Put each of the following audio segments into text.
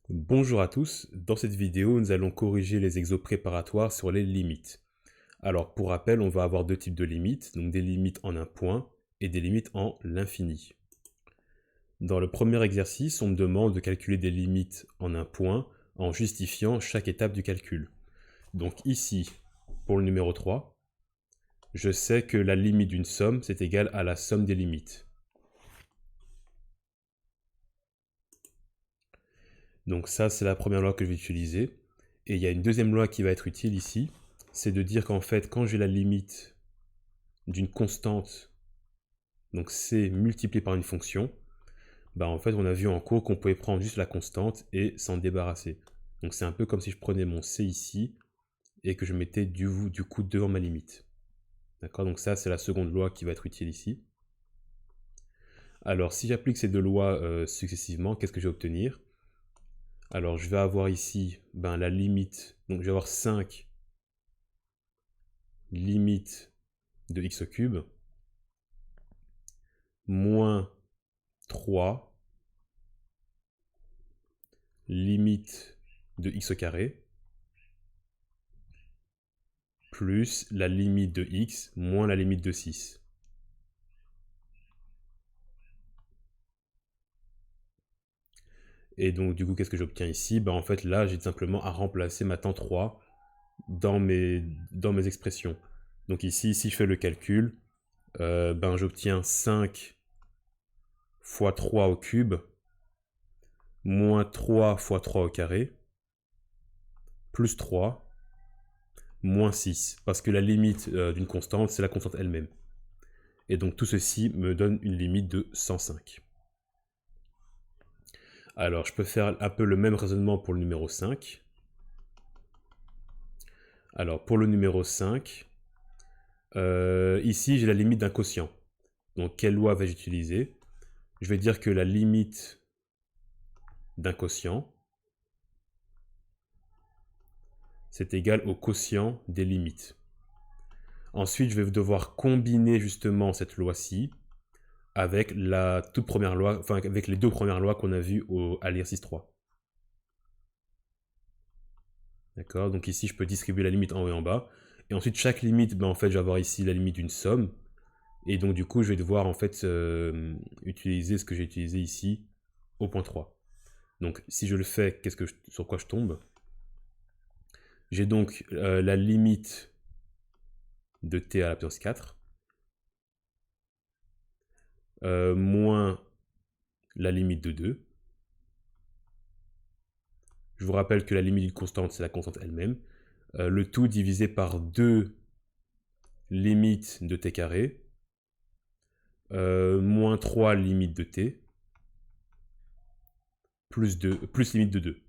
Bonjour à tous, dans cette vidéo nous allons corriger les exos préparatoires sur les limites. Alors pour rappel on va avoir deux types de limites, donc des limites en un point et des limites en l'infini. Dans le premier exercice on me demande de calculer des limites en un point en justifiant chaque étape du calcul. Donc ici, pour le numéro 3, je sais que la limite d'une somme c'est égal à la somme des limites. Donc ça, c'est la première loi que je vais utiliser. Et il y a une deuxième loi qui va être utile ici, c'est de dire qu'en fait, quand j'ai la limite d'une constante, donc c multiplié par une fonction, bah en fait, on a vu en cours qu'on pouvait prendre juste la constante et s'en débarrasser. Donc c'est un peu comme si je prenais mon c ici et que je mettais du coup devant ma limite. D'accord? Donc ça, c'est la seconde loi qui va être utile ici. Alors, si j'applique ces deux lois successivement, qu'est-ce que je vais obtenir? Alors, je vais avoir ici la limite, donc je vais avoir 5 limite de x au cube moins 3 limite de x au carré plus la limite de x moins la limite de 6. Et donc du coup qu'est-ce que j'obtiens ici? En fait là j'ai simplement à remplacer maintenant 3 dans mes expressions. Donc ici si je fais le calcul, j'obtiens 5 fois 3 au cube moins 3 fois 3 au carré plus 3 moins 6, parce que la limite d'une constante, c'est la constante elle-même. Et donc tout ceci me donne une limite de 105. Alors je peux faire un peu le même raisonnement pour le numéro 5. Alors pour le numéro 5, ici j'ai la limite d'un quotient. Donc quelle loi vais-je utiliser? Je vais dire que la limite d'un quotient, c'est égal au quotient des limites. Ensuite, je vais devoir combiner justement cette loi-ci avec la toute première loi, enfin avec les deux premières lois qu'on a vues à l'exercice 3. D'accord? Donc ici, je peux distribuer la limite en haut et en bas. Et ensuite, chaque limite, en fait, je vais avoir ici la limite d'une somme. Et donc, du coup, je vais devoir en fait utiliser ce que j'ai utilisé ici au point 3. Donc, si je le fais, sur quoi je tombe? J'ai donc la limite de t à la puissance 4 moins la limite de 2. Je vous rappelle que la limite d'une constante, c'est la constante elle-même. Le tout divisé par 2 limites de t carré, moins 3 limites de t, plus limite de 2.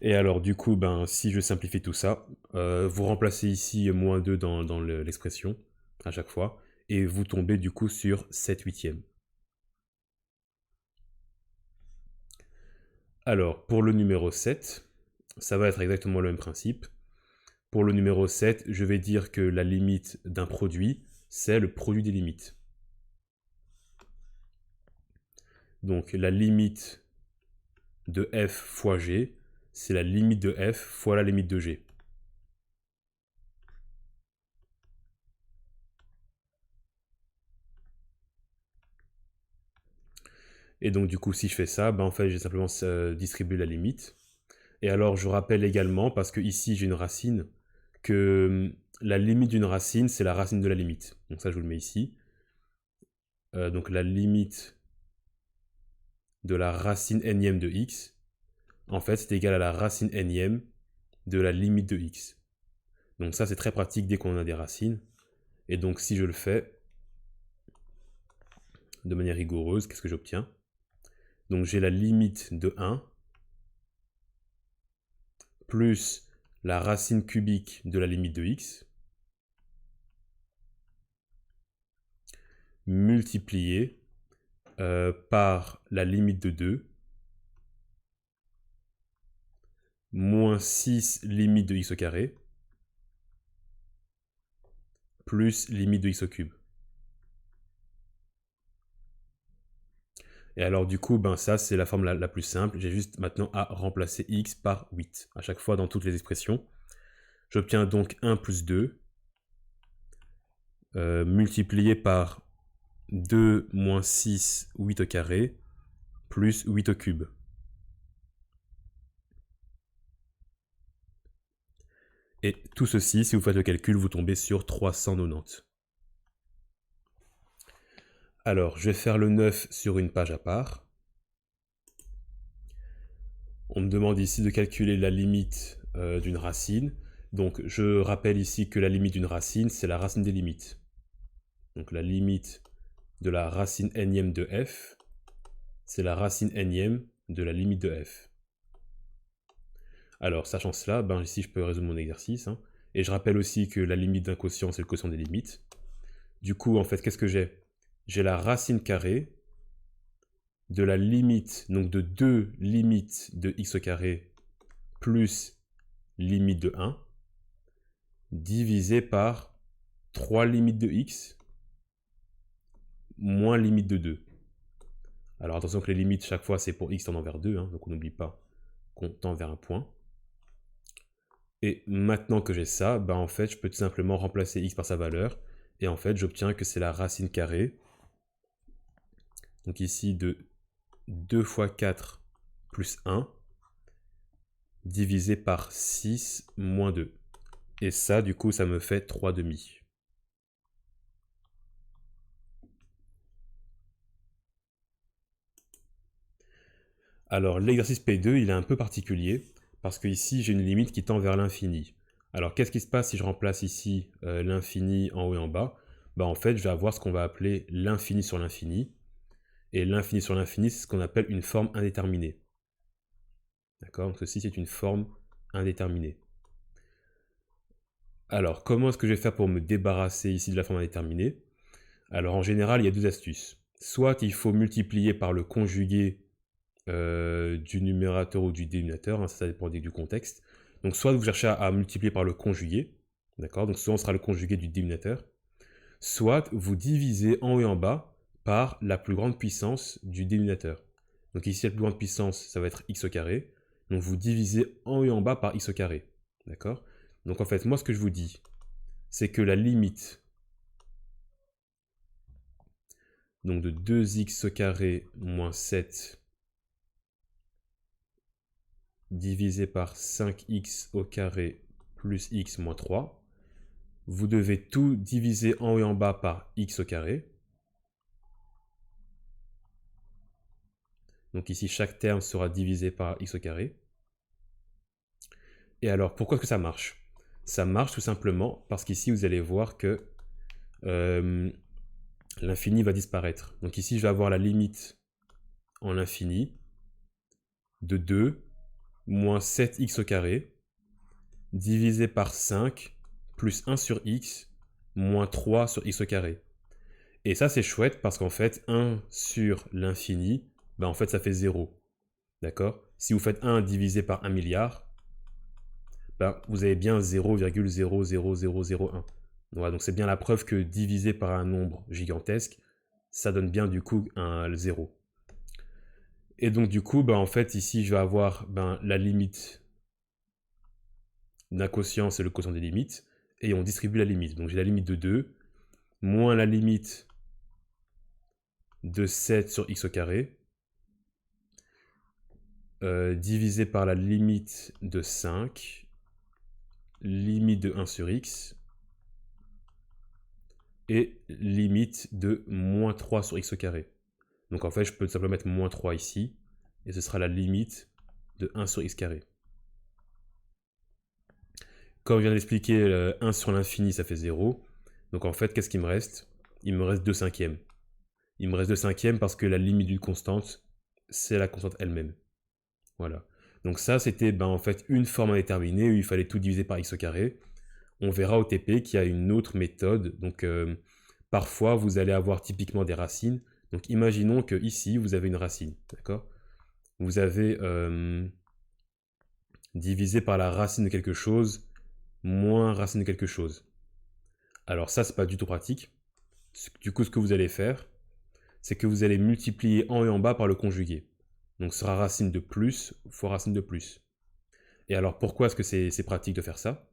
Et alors du coup, si je simplifie tout ça, vous remplacez ici moins 2 dans l'expression à chaque fois, et vous tombez du coup sur 7 huitièmes. Alors pour le numéro 7, ça va être exactement le même principe. Pour le numéro 7, je vais dire que la limite d'un produit, c'est le produit des limites. Donc la limite de f fois g, c'est la limite de f fois la limite de g. Et donc du coup, si je fais ça, en fait, j'ai simplement distribué la limite. Et alors, je rappelle également, parce que ici j'ai une racine, que la limite d'une racine, c'est la racine de la limite. Donc ça, je vous le mets ici. Donc la limite de la racine énième de x, en fait, c'est égal à la racine énième de la limite de x. Donc ça, c'est très pratique dès qu'on a des racines. Et donc si je le fais de manière rigoureuse, qu'est-ce que j'obtiens? Donc j'ai la limite de 1 plus la racine cubique de la limite de x multiplié par la limite de 2 moins 6 limite de x au carré plus limite de x au cube. Et alors du coup, ben ça c'est la forme la plus simple. J'ai juste maintenant à remplacer x par 8 à chaque fois dans toutes les expressions. J'obtiens donc 1 plus 2 multiplié par 2 moins 6, 8 au carré, plus 8 au cube. Et tout ceci, si vous faites le calcul, vous tombez sur 390. Alors, je vais faire le 9 sur une page à part. On me demande ici de calculer la limite d'une racine. Donc, je rappelle ici que la limite d'une racine, c'est la racine des limites. Donc, la limite de la racine énième de f, c'est la racine énième de la limite de f. Alors, sachant cela, ben ici, je peux résoudre mon exercice. Et je rappelle aussi que la limite d'un quotient, c'est le quotient des limites. Du coup, en fait, qu'est-ce que j'ai? J'ai la racine carrée de la limite, donc de 2 limites de x au carré plus limite de 1, divisé par 3 limites de x moins limite de 2. Alors attention que les limites, chaque fois, c'est pour x tendant vers 2, donc on n'oublie pas qu'on tend vers un point. Et maintenant que j'ai ça, en fait, je peux tout simplement remplacer x par sa valeur, et en fait, j'obtiens que c'est la racine carrée, donc ici de 2 fois 4 plus 1, divisé par 6 moins 2. Et ça, du coup, ça me fait 3 demi. Alors, l'exercice P2, il est un peu particulier, parce que ici, j'ai une limite qui tend vers l'infini. Alors, qu'est-ce qui se passe si je remplace ici l'infini en haut et en bas? En fait, je vais avoir ce qu'on va appeler l'infini sur l'infini. Et l'infini sur l'infini, c'est ce qu'on appelle une forme indéterminée. D'accord? Donc, ceci, c'est une forme indéterminée. Alors, comment est-ce que je vais faire pour me débarrasser ici de la forme indéterminée? Alors, en général, il y a deux astuces. Soit il faut multiplier par le conjugué du numérateur ou du dénominateur, ça dépend du contexte. Donc soit vous cherchez à multiplier par le conjugué, d'accord, donc souvent ce sera le conjugué du dénominateur, soit vous divisez en haut et en bas par la plus grande puissance du dénominateur. Donc ici la plus grande puissance, ça va être x au carré, donc vous divisez en haut et en bas par x au carré, d'accord. Donc en fait, moi ce que je vous dis, c'est que la limite donc de 2x au carré moins 7 divisé par 5x au carré plus x moins 3. Vous devez tout diviser en haut et en bas par x au carré. Donc ici, chaque terme sera divisé par x au carré. Et alors, pourquoi est-ce que ça marche? Ça marche tout simplement parce qu'ici, vous allez voir que l'infini va disparaître. Donc ici, je vais avoir la limite en l'infini de 2 moins 7x au carré divisé par 5 plus 1 sur x moins 3 sur x au carré. Et ça, c'est chouette parce qu'en fait, 1 sur l'infini, en fait, ça fait 0. D'accord? Si vous faites 1 divisé par 1 milliard, vous avez bien 0,00001. Voilà, donc c'est bien la preuve que divisé par un nombre gigantesque, ça donne bien du coup un 0. Et donc du coup, en fait, ici, je vais avoir la limite d'un quotient, c'est le quotient des limites, et on distribue la limite. Donc j'ai la limite de 2, moins la limite de 7 sur x au carré, divisé par la limite de 5, limite de 1 sur x, et limite de moins 3 sur x au carré. Donc en fait, je peux tout simplement mettre moins 3 ici, et ce sera la limite de 1 sur x carré. Comme je viens d'expliquer, 1 sur l'infini, ça fait 0. Donc en fait, qu'est-ce qu'il me reste? Il me reste 2 cinquièmes. Il me reste 2 cinquièmes parce que la limite d'une constante, c'est la constante elle-même. Voilà. Donc ça, c'était en fait une forme indéterminée où il fallait tout diviser par x au carré. On verra au TP qu'il y a une autre méthode. Donc parfois, vous allez avoir typiquement des racines. Donc imaginons que ici, vous avez une racine. D'accord? Vous avez divisé par la racine de quelque chose moins racine de quelque chose. Alors ça, c'est pas du tout pratique. Du coup, ce que vous allez faire, c'est que vous allez multiplier en haut et en bas par le conjugué. Donc ce sera racine de plus fois racine de plus. Et alors pourquoi est-ce que c'est pratique de faire ça?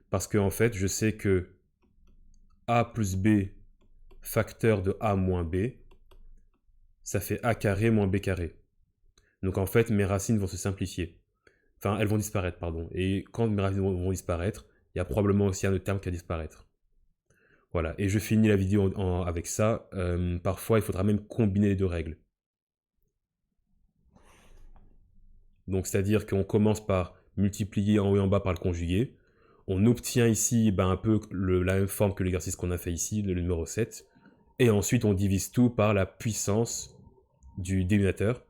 Parce que en fait, je sais que a plus b facteur de a moins b, ça fait a carré moins b carré. Donc en fait, mes racines vont se simplifier. Enfin, elles vont disparaître, pardon. Et quand mes racines vont disparaître, il y a probablement aussi un autre terme qui va disparaître. Voilà, et je finis la vidéo avec ça. Parfois, il faudra même combiner les deux règles. Donc, c'est-à-dire qu'on commence par multiplier en haut et en bas par le conjugué. On obtient ici un peu la même forme que l'exercice qu'on a fait ici, le numéro 7. Et ensuite, on divise tout par la puissance du dénominateur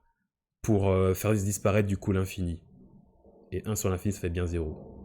pour faire disparaître du coup l'infini. Et 1 sur l'infini, ça fait bien 0.